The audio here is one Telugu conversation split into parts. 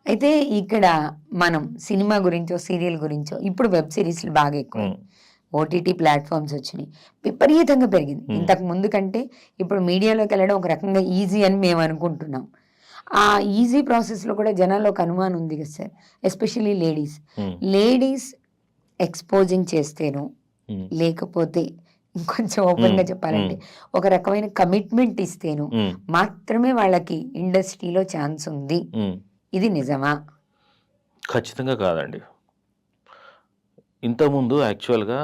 అయితే ఇక్కడ మనం సినిమా గురించో, సీరియల్ గురించో ఇప్పుడు వెబ్ సిరీస్‌లు బాగా ఎక్కువ. ఓటీటీ ప్లాట్‌ఫార్మ్స్ వచ్చినాయి. విపరీతంగా పెరిగింది. ఇంతకు ముందు కంటే ఇప్పుడు మీడియాలోకెళ్ళడం ఒక రకంగా ఈజీ అని మేము అనుకుంటున్నాం. ఆ ఈజీ ప్రాసెస్‌లో కూడా జనాల్లో ఒక అనుమానం ఉంది కదా sir. Especially ladies. Ladies exposing చేస్తేనో, లేకపోతే ఇంకొంచెం ఓపెన్‌గా చెప్పాలంటే ఒక రకమైన కమిట్మెంట్ ఇస్తేనో మాత్రమే వాళ్ళకి ఇండస్ట్రీలో ఛాన్స్ ఉంది. ఇది నిజమా? ఖచ్చితంగా కాదండి. ఇంతకుముందు యాక్చువల్‌గా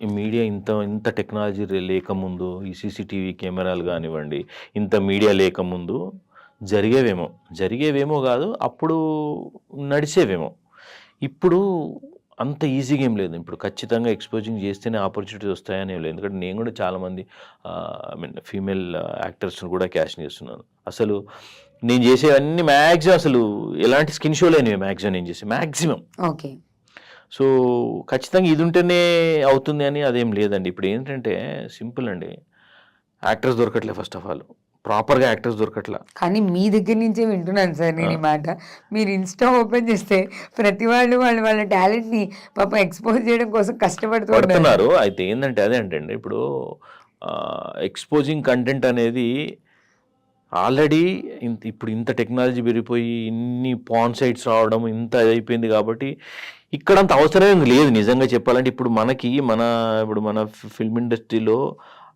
ఈ మీడియా ఇంత టెక్నాలజీ లేకముందు, ఈ సీసీటీవీ కెమెరాలు కానివ్వండి, ఇంత మీడియా లేకముందు జరిగేవేమో కాదు, అప్పుడు నడిచేవేమో. ఇప్పుడు అంత ఈజీగా ఏం లేదు. ఇప్పుడు ఖచ్చితంగా ఎక్స్‌పోజింగ్ చేస్తేనే ఆపర్చునిటీస్ వస్తాయని ఏం లేదు. ఎందుకంటే నేను కూడా చాలామంది ఫీమేల్ యాక్టర్స్‌ని కూడా క్యాస్టింగ్ చేస్తున్నాను. అసలు నేను చేసేవన్నీ మ్యాక్సిమం అసలు ఎలాంటి స్కిన్ షో లేనివి మ్యాక్సిమం నేను చేసే మ్యాక్సిమం. ఓకే. సో ఖచ్చితంగా ఇది ఉంటేనే అవుతుంది అని అదేం లేదండి. ఇప్పుడు ఏంటంటే సింపుల్ అండి. యాక్టర్స్ దొరకట్లే ఫస్ట్ ఆఫ్ ఆల్. ప్రాపర్‌గా యాక్టర్స్ దొరకట్లా. కానీ మీ దగ్గర నుంచే వింటున్నాను సార్ నేను ఈ మాట. మీరు ఇన్‌స్టా ఓపెన్ చేస్తే ప్రతి వాళ్ళు వాళ్ళ టాలెంట్‌ని పాపం ఎక్స్‌పోజ్ చేయడం కోసం కష్టపడుతున్నారు. అయితే ఏందంటే అదే అంటే అండి ఇప్పుడు ఎక్స్‌పోజింగ్ కంటెంట్ అనేది ఆల్రెడీ ఇప్పుడు ఇంత టెక్నాలజీ పెరిగిపోయి ఇన్ని పాన్ సైట్స్ రావడం ఇంత అయిపోయింది కాబట్టి ఇక్కడంత అవసరం లేదు నిజంగా చెప్పాలంటే. ఇప్పుడు మన ఫిల్మ్ ఇండస్ట్రీలో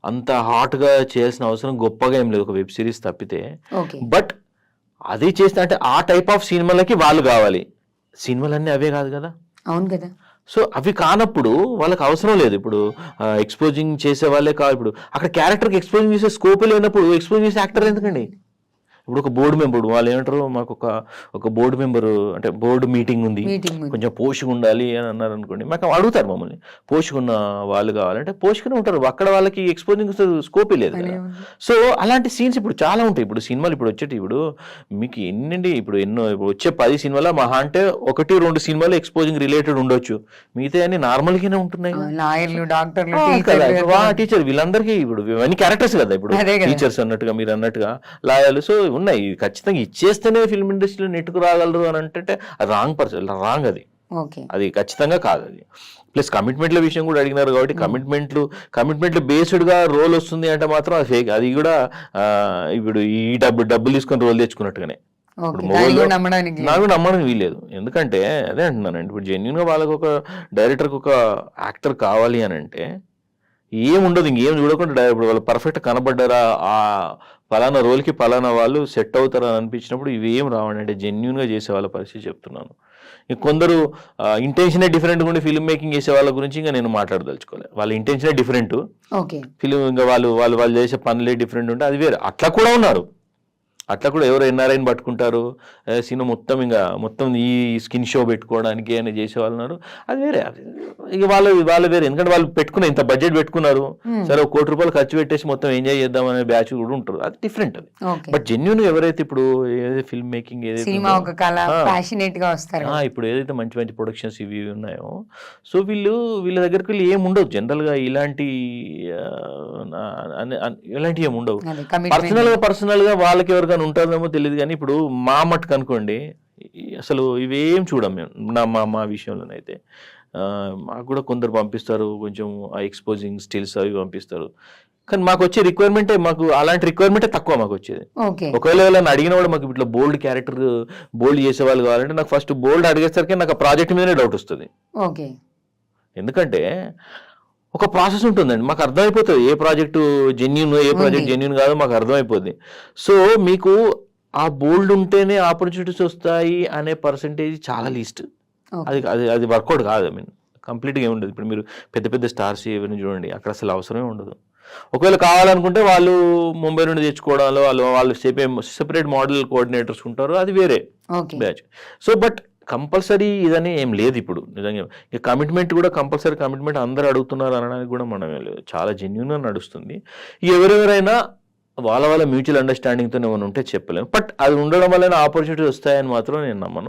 అంత హాట్గా చేయాల్సిన అవసరం గొప్పగా ఏం లేదు, ఒక వెబ్ సిరీస్ తప్పితే. బట్ అది చేస్తే అంటే ఆ టైప్ ఆఫ్ సినిమాలకి వాళ్ళు కావాలి. సినిమాలన్నీ అవే కాదు కదా. అవును కదా. సో అవి కానప్పుడు వాళ్ళకి అవసరం లేదు. ఇప్పుడు ఎక్స్‌పోజింగ్ చేసే వాళ్ళే కాదు. ఇప్పుడు అక్కడ క్యారెక్టర్కి ఎక్స్‌పోజింగ్ చేసే స్కోప్ లేనప్పుడు ఎక్స్‌పోజింగ్ చేసే యాక్టర్ ఎందుకండి? ఇప్పుడు ఒక బోర్డు మెంబర్ వాళ్ళు ఏమంటారు, మాకు ఒక బోర్డు మెంబరు అంటే బోర్డు మీటింగ్ ఉంది, కొంచెం పోషగా ఉండాలి అని అన్నారు అనుకోండి, మాకు అడుగుతారు మమ్మల్ని, పోషగా ఉన్న వాళ్ళు కావాలంటే పోషగానే ఉంటారు. అక్కడ వాళ్ళకి ఎక్స్‌పోజింగ్ స్కోపే లేదు కదా. సో అలాంటి సీన్స్ ఇప్పుడు చాలా ఉంటాయి. ఇప్పుడు సినిమాలు ఇప్పుడు వచ్చేటి ఇప్పుడు మీకు ఇప్పుడు వచ్చే 10 సినిమాల మహా అంటే 1-2 సినిమాలు ఎక్స్‌పోజింగ్ రిలేటెడ్ ఉండొచ్చు, మిగతా అన్ని నార్మల్గానే ఉంటున్నాయి. లాయర్లు, డాక్టర్లు, టీచర్ వీళ్ళందరికీ ఇప్పుడు ఇవన్నీ క్యారెక్టర్స్ కదా. ఇప్పుడు టీచర్స్ అన్నట్టుగా మీరు అన్నట్టుగా లాయర్లు సో ఉన్నాయి. ఖచ్చితంగా ఇచ్చేస్తేనే ఫిల్మ్ ఇండస్ట్రీలో నెట్టుకు రాగలరు అని అంటే రాంగ్ అది ఖచ్చితంగా కాదు. అది ప్లస్ కమిట్మెంట్ల విషయం కూడా అడిగినారు కాబట్టి కమిట్మెంట్లు బేస్డ్ గా రోల్ వస్తుంది అంటే మాత్రం అది ఫేక్. అది కూడా ఇప్పుడు ఈ డబ్బులు తీసుకొని రోల్ తెచ్చుకున్నట్టుగానే నాకు నమ్మడానికి వీలేదు. ఎందుకంటే అదే అంటున్నానండి, ఇప్పుడు జెన్యున్ గా వాళ్ళకి ఒక డైరెక్టర్కి ఒక యాక్టర్ కావాలి అని అంటే ఏముండదు, ఇంకేం చూడకుండా ఇప్పుడు వాళ్ళు పర్ఫెక్ట్ కనబడ్డారా, ఆ పలానా రోల్కి పలానా వాళ్ళు సెట్ అవుతారా అని అనిపించినప్పుడు ఇవి ఏం రావండి. అంటే జెన్యున్గా చేసే వాళ్ళ పరిస్థితి చెప్తున్నాను. కొందరు ఇంటెన్షనే డిఫరెంట్గా ఉండి ఫిల్మ్ మేకింగ్ చేసే వాళ్ళ గురించి ఇంకా నేను మాట్లాడదలుచుకోలేదు. వాళ్ళ ఇంటెన్షనే డిఫరెంట్, ఫిల్మ్ ఇంకా వాళ్ళు చేసే పనులే డిఫరెంట్ ఉంటే అది వేరే. అట్లా కూడా ఉన్నారు. అట్లా కూడా ఎవరు ఎన్ఆర్ఐని పట్టుకుంటారు, సినిమా మొత్తం ఈ స్కిన్ షో పెట్టుకోవడానికి అని చేసేవాళ్ళు ఉన్నారు. అది వేరే. ఇక వాళ్ళు వేరే. ఎందుకంటే వాళ్ళు ఇంత బడ్జెట్ పెట్టుకున్నారు, సరే ₹1 కోటి ఖర్చు పెట్టేసి మొత్తం ఎంజాయ్ చేద్దాం అనే బ్యాచ్ కూడా ఉంటారు. అది డిఫరెంట్. అది బట్ జెన్యున్ ఎవరైతే ఇప్పుడు ఏదైతే ఫిల్మ్ మేకింగ్ ఇప్పుడు ఏదైతే మంచి మంచి ప్రొడక్షన్స్ ఇవి ఉన్నాయో, సో వీళ్ళ దగ్గరికి వెళ్ళి ఏమి ఉండవు జనరల్ గా. ఇలాంటివి ఏమి ఉండవు. పర్సనల్ గా వాళ్ళకి ఎవరికైనా ఉంటుందేమో తెలియదు. కానీ ఇప్పుడు మా మట్టుకు అనుకోండి అసలు ఇవేం చూడం మేము. మా విషయంలోనైతే మాకు కూడా కొందరు పంపిస్తారు, కొంచెం ఎక్స్‌పోజింగ్ స్టిల్స్ అవి పంపిస్తారు. కానీ మాకు వచ్చే రిక్వైర్మెంటే అలాంటి రిక్వైర్మెంటే తక్కువ మాకు వచ్చేది. ఒకవేళ అడిగిన కూడా మాకు ఇట్లా బోల్డ్ చేసే వాళ్ళు కావాలంటే నాకు ఫస్ట్ బోల్డ్ అడిగేసరికి నాకు ఆ ప్రాజెక్ట్ మీదనే డౌట్ వస్తుంది. ఎందుకంటే ఒక ప్రాసెస్ ఉంటుందండి, మాకు అర్థమైపోతుంది ఏ ప్రాజెక్టు జెన్యూన్ ఏ ప్రాజెక్ట్ జెన్యూన్ కాదో మాకు అర్థమైపోద్ది. సో మీకు ఆ బోల్డ్ ఉంటేనే ఆపర్చునిటీస్ వస్తాయి అనే పర్సంటేజ్ చాలా లీస్ట్. అది వర్కౌట్ కాదు. కంప్లీట్గా ఏమి ఉండదు. ఇప్పుడు మీరు పెద్ద పెద్ద స్టార్స్ ఎవరిని చూడండి, అక్కడ అసలు అవసరమే ఉండదు. ఒకవేళ కావాలనుకుంటే వాళ్ళు ముంబై నుండి తెచ్చుకోవడంలో వాళ్ళు సెపరేట్ మోడల్ కోఆర్డినేటర్స్ ఉంటారు, అది వేరే బ్యాచ్. సో బట్ కంపల్సరీ ఇదని ఏం లేదు ఇప్పుడు నిజంగా. ఇక కమిట్మెంట్ కూడా కంపల్సరీ కమిట్మెంట్ అందరూ అడుగుతున్నారు అనడానికి కూడా మనం లేదు, చాలా జెన్యూన్గా నడుస్తుంది. ఎవరెవరైనా వాళ్ళ మ్యూచువల్ అండర్స్టాండింగ్తో ఏమైనా ఉంటే చెప్పలేము. బట్ అది ఉండడం వల్ల ఆపర్చునిటీ వస్తాయని మాత్రం నేను నమ్మను.